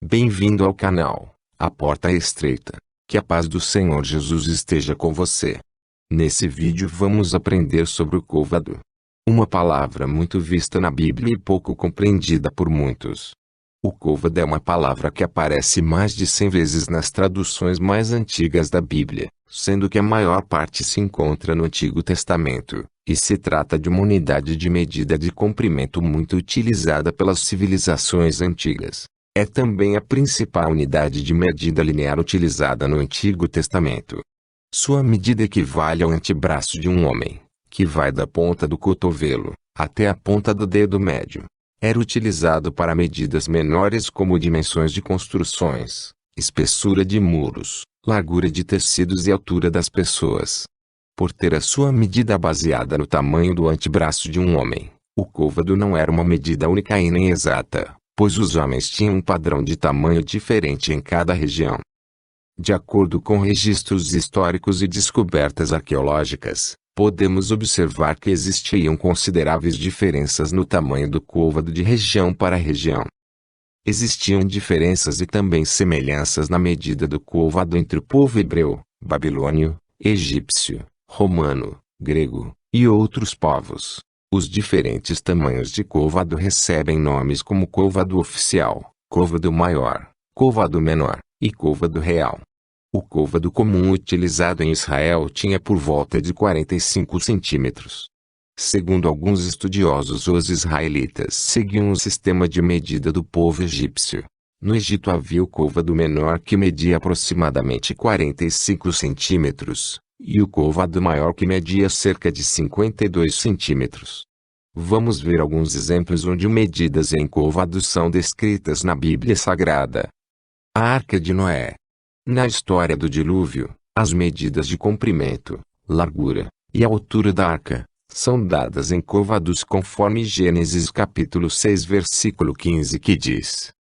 Bem-vindo ao canal. A porta é estreita. Que a paz do Senhor Jesus esteja com você. Nesse vídeo vamos aprender sobre o côvado. Uma palavra muito vista na Bíblia e pouco compreendida por muitos. O côvado é uma palavra que aparece mais de 100 vezes nas traduções mais antigas da Bíblia, sendo que a maior parte se encontra no Antigo Testamento, e se trata de uma unidade de medida de comprimento muito utilizada pelas civilizações antigas. É também a principal unidade de medida linear utilizada no Antigo Testamento. Sua medida equivale ao antebraço de um homem, que vai da ponta do cotovelo até a ponta do dedo médio. Era utilizado para medidas menores como dimensões de construções, espessura de muros, largura de tecidos e altura das pessoas. Por ter a sua medida baseada no tamanho do antebraço de um homem, o côvado não era uma medida única e nem exata, pois os homens tinham um padrão de tamanho diferente em cada região. De acordo com registros históricos e descobertas arqueológicas, podemos observar que existiam consideráveis diferenças no tamanho do côvado de região para região. Existiam diferenças e também semelhanças na medida do côvado entre o povo hebreu, babilônio, egípcio, romano, grego e outros povos. Os diferentes tamanhos de côvado recebem nomes como côvado oficial, côvado maior, côvado menor e côvado real. O côvado comum utilizado em Israel tinha por volta de 45 centímetros. Segundo alguns estudiosos, os israelitas seguiam o sistema de medida do povo egípcio. No Egito havia o côvado menor que media aproximadamente 45 centímetros, e o côvado maior que media cerca de 52 centímetros. Vamos ver alguns exemplos onde medidas em côvados são descritas na Bíblia Sagrada. A Arca de Noé. Na história do dilúvio, as medidas de comprimento, largura e altura da arca são dadas em côvados conforme Gênesis capítulo 6 versículo 15 que diz: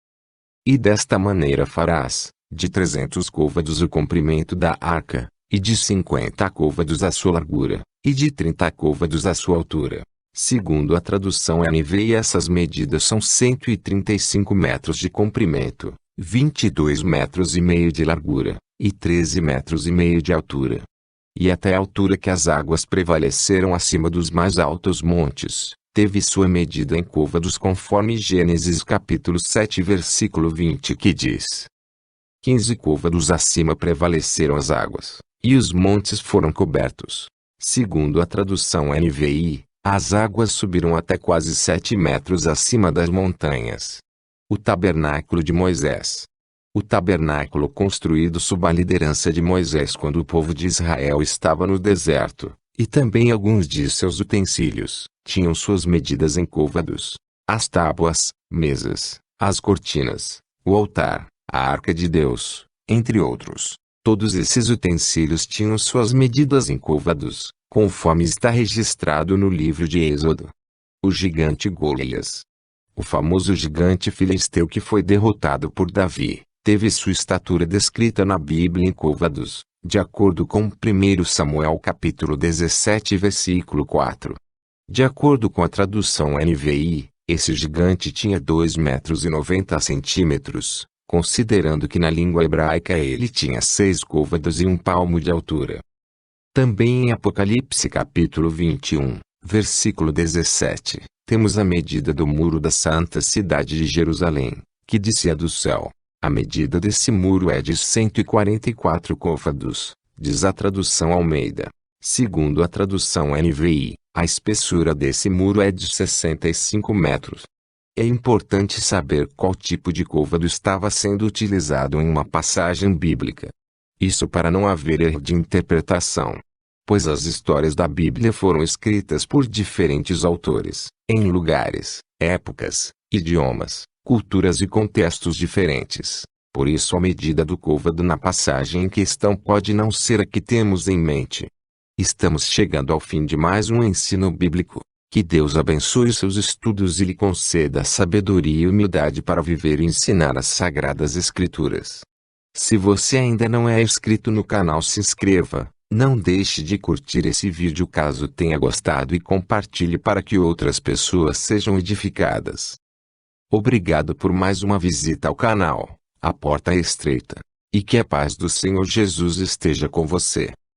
"E desta maneira farás, de 300 côvados o comprimento da arca, e de 50 côvados a sua largura, e de 30 côvados a sua altura." Segundo a tradução NVI, essas medidas são 135 metros de comprimento, 22 metros e meio de largura, e 13 metros e meio de altura. E até a altura que as águas prevaleceram acima dos mais altos montes, teve sua medida em côvados conforme Gênesis capítulo 7 versículo 20 que diz: 15 côvados acima prevaleceram as águas, e os montes foram cobertos. Segundo a tradução NVI, as águas subiram até quase 7 metros acima das montanhas. O tabernáculo de Moisés. O tabernáculo construído sob a liderança de Moisés quando o povo de Israel estava no deserto, e também alguns de seus utensílios, tinham suas medidas em côvados. As tábuas, mesas, as cortinas, o altar, a arca de Deus, entre outros. Todos esses utensílios tinham suas medidas em côvados, conforme está registrado no livro de Êxodo. O gigante Golias. O famoso gigante filisteu que foi derrotado por Davi, teve sua estatura descrita na Bíblia em côvados, de acordo com 1 Samuel capítulo 17 versículo 4. De acordo com a tradução NVI, esse gigante tinha 2 metros e 90 centímetros, considerando que na língua hebraica ele tinha 6 côvados e 1 palmo de altura. Também em Apocalipse capítulo 21, versículo 17, temos a medida do muro da santa cidade de Jerusalém, que descia do céu. A medida desse muro é de 144 côvados, diz a tradução Almeida. Segundo a tradução NVI, a espessura desse muro é de 65 metros. É importante saber qual tipo de côvado estava sendo utilizado em uma passagem bíblica. Isso para não haver erro de interpretação. Pois as histórias da Bíblia foram escritas por diferentes autores, em lugares, épocas, idiomas, culturas e contextos diferentes. Por isso a medida do côvado na passagem em questão pode não ser a que temos em mente. Estamos chegando ao fim de mais um ensino bíblico. Que Deus abençoe os seus estudos e lhe conceda sabedoria e humildade para viver e ensinar as Sagradas Escrituras. Se você ainda não é inscrito no canal, se inscreva, não deixe de curtir esse vídeo caso tenha gostado e compartilhe para que outras pessoas sejam edificadas. Obrigado por mais uma visita ao canal. a porta é estreita, e que a paz do Senhor Jesus esteja com você.